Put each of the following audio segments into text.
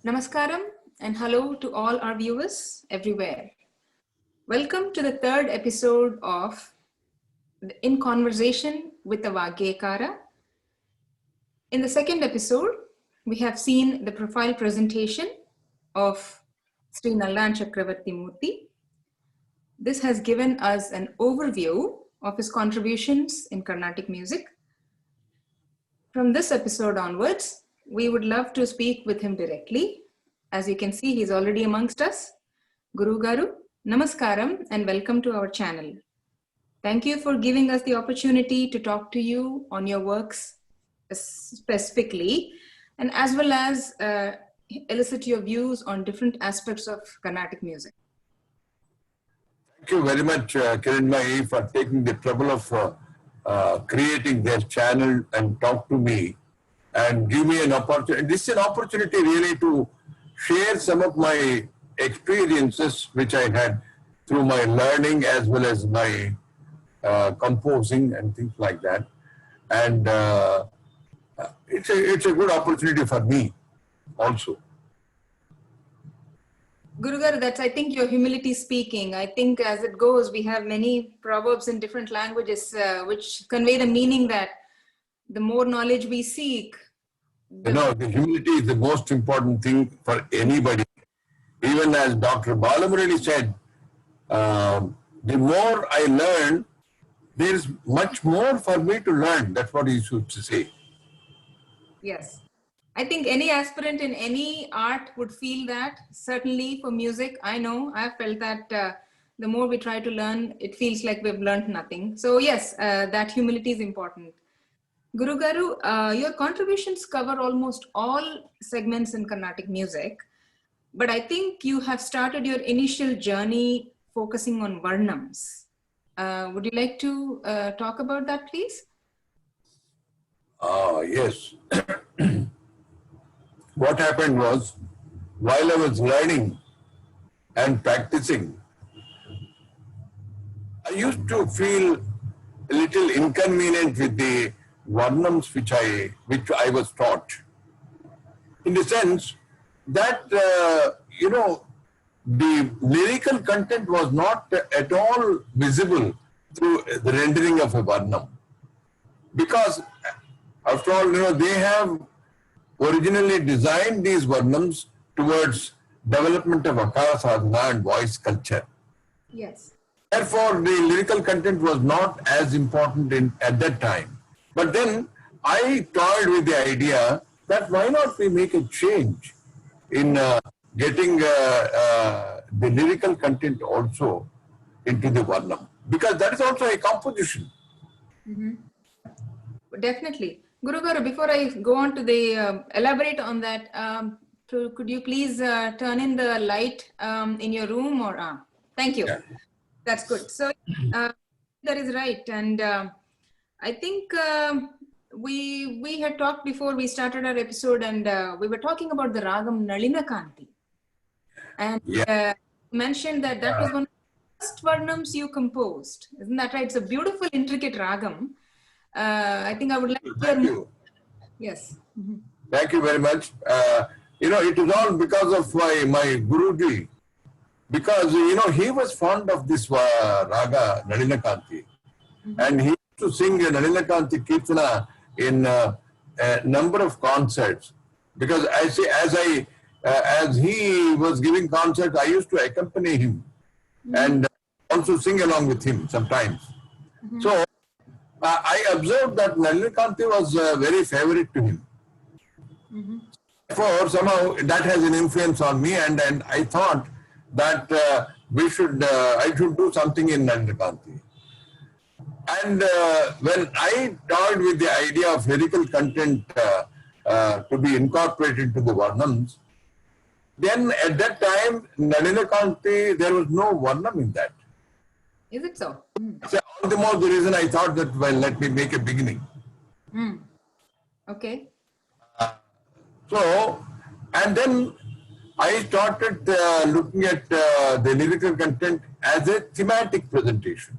Namaskaram and hello to all our viewers everywhere. Welcome to the third episode of In Conversation with the Vaggeyakara. In the second episode, we have seen the profile presentation of Sriman Nallan Chakravarthy Murthy. This has given us an overview of his contributions in Carnatic music. From this episode onwards, we would love to speak with him directly. As you can see, he's already amongst us. Guru Garu, Namaskaram and welcome to our channel. Thank you for giving us the opportunity to talk to you on your works specifically, and as well as elicit your views on different aspects of Carnatic music. Thank you very much, Kiranmai, for taking the trouble of creating their channel and talk to me and give me an opportunity. This is an opportunity really to share some of my experiences which I had through my learning as well as my composing and things like that. And it's a good opportunity for me also. Guru Garu, that's, I think, your humility speaking. I think as it goes, we have many proverbs in different languages which convey the meaning that the more knowledge we seek. The humility is the most important thing for anybody. Even as Dr. Balamurali said, the more I learn, there is much more for me to learn. That's what he used to say. Yes. I think any aspirant in any art would feel that. Certainly for music, I know, I've felt that the more we try to learn, it feels like we've learned nothing. So yes, that humility is important. Guru Garu, your contributions cover almost all segments in Carnatic music, but I think you have started your initial journey focusing on Varnams. Would you like to talk about that, please? Yes. What happened was, while I was learning and practicing, I used to feel a little inconvenient with the Varnams which I was taught. In the sense that, the lyrical content was not at all visible through the rendering of a Varnam. Because, after all, they have originally designed these Varnams towards development of Akara sadhana and voice culture. Yes. Therefore, the lyrical content was not as important at that time. But then I toyed with the idea that why not we make a change in getting the lyrical content also into the Varnam. Because that is also a composition. Mm-hmm. Definitely. Guru Garu, before I go on to the elaborate on that, could you please turn in the light in your room or thank you. Yeah. That's good. So that is right. And I think we had talked before we started our episode, and we were talking about the Ragam Nalinakanthi. And mentioned that was one of the first Varnams you composed. Isn't that right? It's a beautiful, intricate Ragam. I think I would like to hear more. Yes. Mm-hmm. Thank you very much. It is all because of my Guruji. Because, he was fond of this Raga Nalinakanthi. Mm-hmm. And he used to sing Nalinakanthi Kirtana in a number of concerts. Because as he was giving concerts, I used to accompany him. Mm-hmm. And also sing along with him sometimes. Mm-hmm. So, I observed that Nalinakanthi was very favorite to him. Mm-hmm. Therefore, somehow that has an influence on me, and I thought that I should do something in Nalinakanthi. And when I toyed with the idea of lyrical content to be incorporated into the Varnams, then at that time, Nalinakanthi, there was no Varnam in that. Is it so? Mm. So all the more the reason I thought that, well, let me make a beginning. Mm. Okay. And then I started looking at the lyrical content as a thematic presentation.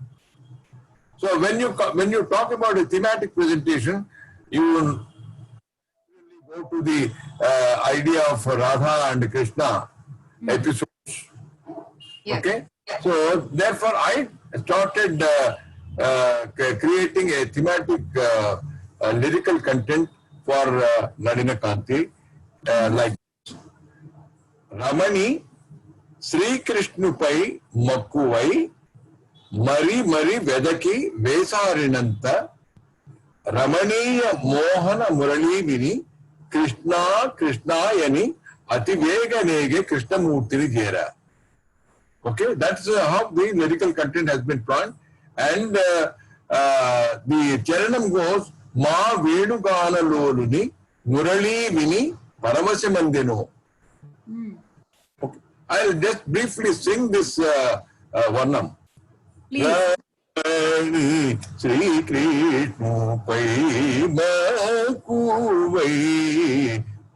So when you talk about a thematic presentation, you go to the idea of Radha and Krishna episodes. Yes. Okay, so therefore I started creating a thematic lyrical content for Nalinakanthi, like Ramani Sri Krishnupai Makkuvai Mari Mari Vedaki Vesarinanta Ramaniya Mohana Murali Vini Krishna Krishnayani Ati Veganege Krishnamurtini Jera. Okay, that's how the lyrical content has been planned. And the Charanam goes Ma Vedugana Loluni Murali Vini Paravasamandino. Okay. I'll just briefly sing this Varnam. Please. Sri Krishna Pai Makuvai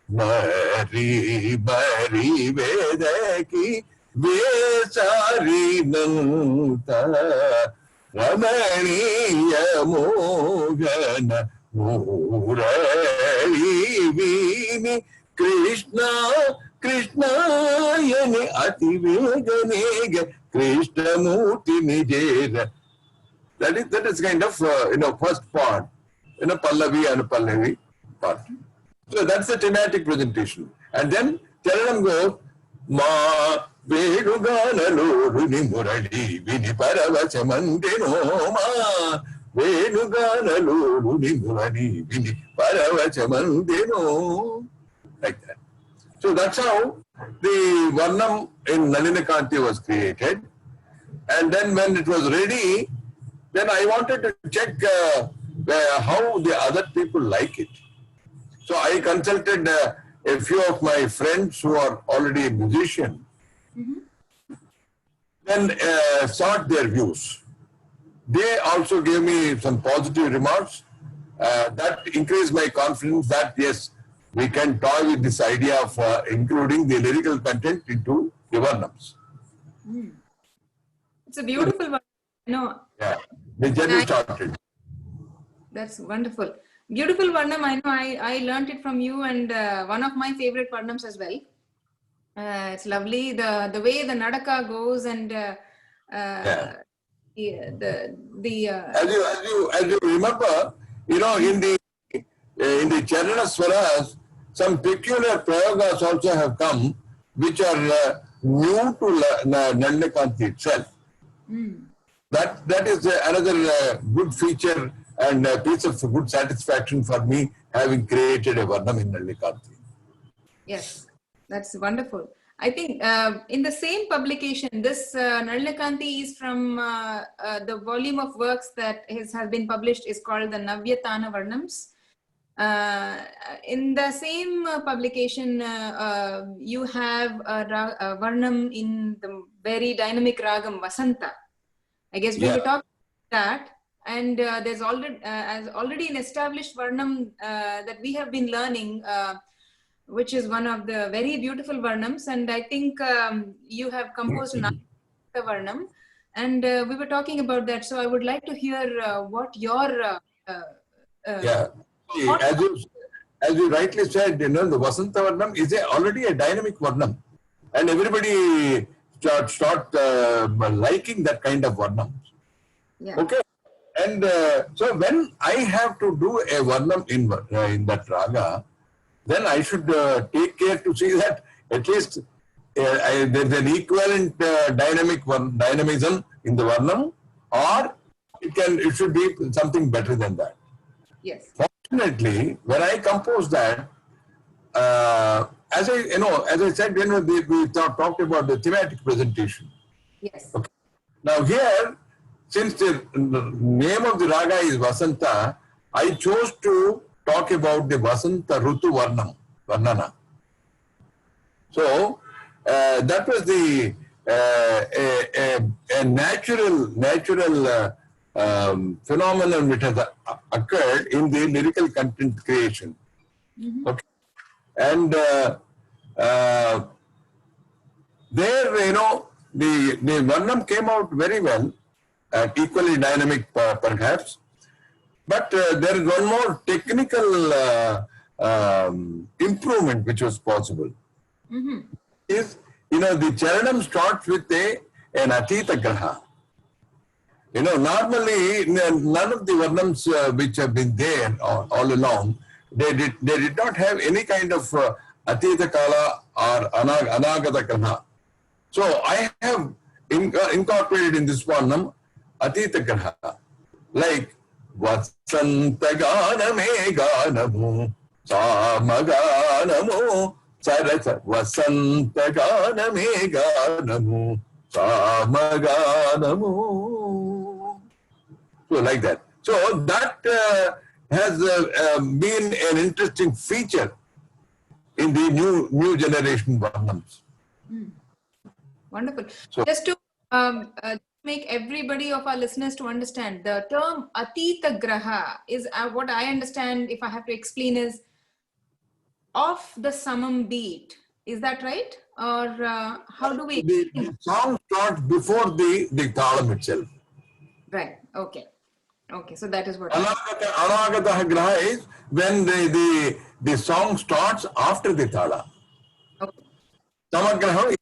Mari Mari Vedaki Vesarinanta Ramaniya Mogana Murali Vini Krishna Krishnayani Ati Veganega Krishnamurti Nijera. That is kind of first part, Pallavi and Pallavi part. So that's the thematic presentation. And then Charanam goes Ma Vedugana Loruni Murali Vini Paravasamandino Ma Vedugana Loruni Murali Vini Paravasamandino. Like that. So that's how the Varnam in Nalinakanthi was created. And then when it was ready, then I wanted to check how the other people like it. So I consulted a few of my friends who are already a musician. Then sought their views. They also gave me some positive remarks. That increased my confidence that yes, we can toy with this idea of including the lyrical content into the Varnams. It's a beautiful one. Yeah, the journey started. That's wonderful. Beautiful Varnam. I know I learned it from you, and one of my favorite Varnams as well. It's lovely. The way the Nadaka goes and Yeah. as you remember, in the Charana Swaras, some peculiar prayogas also have come, which are new to Nalinakanthi itself. That is another good feature and a piece of good satisfaction for me, having created a Varnam in Nalinakanthi. Yes, that's wonderful. I think in the same publication, this Nalinakanthi is from the volume of works that has been published is called the Navyatana Varnams. In the same publication, you have a Varnam in the very dynamic ragam Vasantha. I guess we were talking about that, and there's already an established Varnam that we have been learning, which is one of the very beautiful Varnams, and I think you have composed another Varnam, and we were talking about that. So I would like to hear what your As you rightly said, the Vasantha Varnam is already a dynamic Varnam, and everybody start liking that kind of Varnam. Yeah. Okay, and so when I have to do a Varnam in that raga, then I should take care to see that at least there's an equivalent dynamism in the Varnam, or it should be something better than that. Yes. Fortunately, when I composed that, as I said, we talked about the thematic presentation. Yes. Okay. Now here, since the name of the raga is Vasantha, I chose to talk about the Vasantha Rutu Varnana. So that was the a natural phenomenon which has occurred in the lyrical content creation. Okay. And there, the Varnam came out very well, equally dynamic perhaps. But there is one more technical improvement which was possible. Mm-hmm. Is, the charanam starts with an atita graha. Normally none of the Varnams which have been there all along, they did not have any kind of atita kala or anagata graha. So I have incorporated in this Varnam atita graha, like Vasantha ganame ganamu samaganamu sarasa Vasantha ganame ganamu samaganamu. So like that. So that has been an interesting feature in the new generation Varnams. Wonderful. So, Just to make everybody of our listeners to understand, the term Atita Graha is what I understand, if I have to explain, is off the samam beat. Is that right? Or how do we? the song starts before the talam itself. Right. Okay. Okay. So that is what. Anagata graha is when the song starts after the tala. Okay. Samagraha,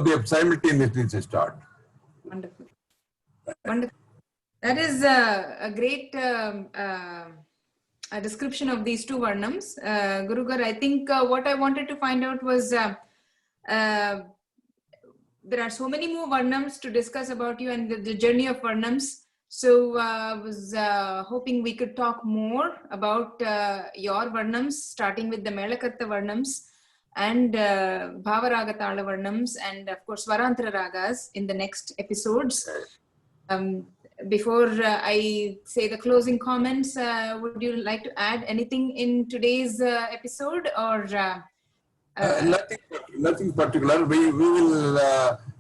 they simultaneously start. Wonderful. Wonderful. That is a great a description of these two Varnams. Gurugar, I think what I wanted to find out was there are so many more Varnams to discuss about you and the journey of Varnams. So I was hoping we could talk more about your Varnams, starting with the Melakarta Varnams and Bhavaragatala Varnams, and of course Varantra Ragas in the next episodes. Before I say the closing comments, would you like to add anything in today's episode, or Nothing particular. We will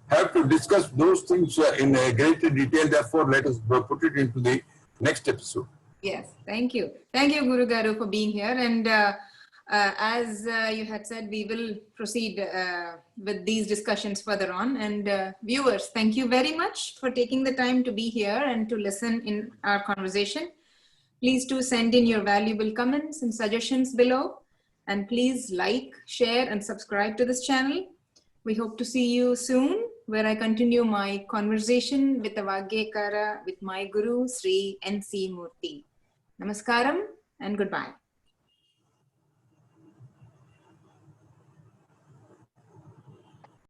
have to discuss those things in greater detail. Therefore, let us put it into the next episode. Yes, thank you. Thank you, Guru Garu, for being here. And as you had said, we will proceed with these discussions further on. And viewers, thank you very much for taking the time to be here and to listen in our conversation. Please do send in your valuable comments and suggestions below. And please like, share, and subscribe to this channel. We hope to see you soon, where I continue my conversation with the Vaggeyakara with my Guru, Sri N.C. Murthy. Namaskaram and goodbye.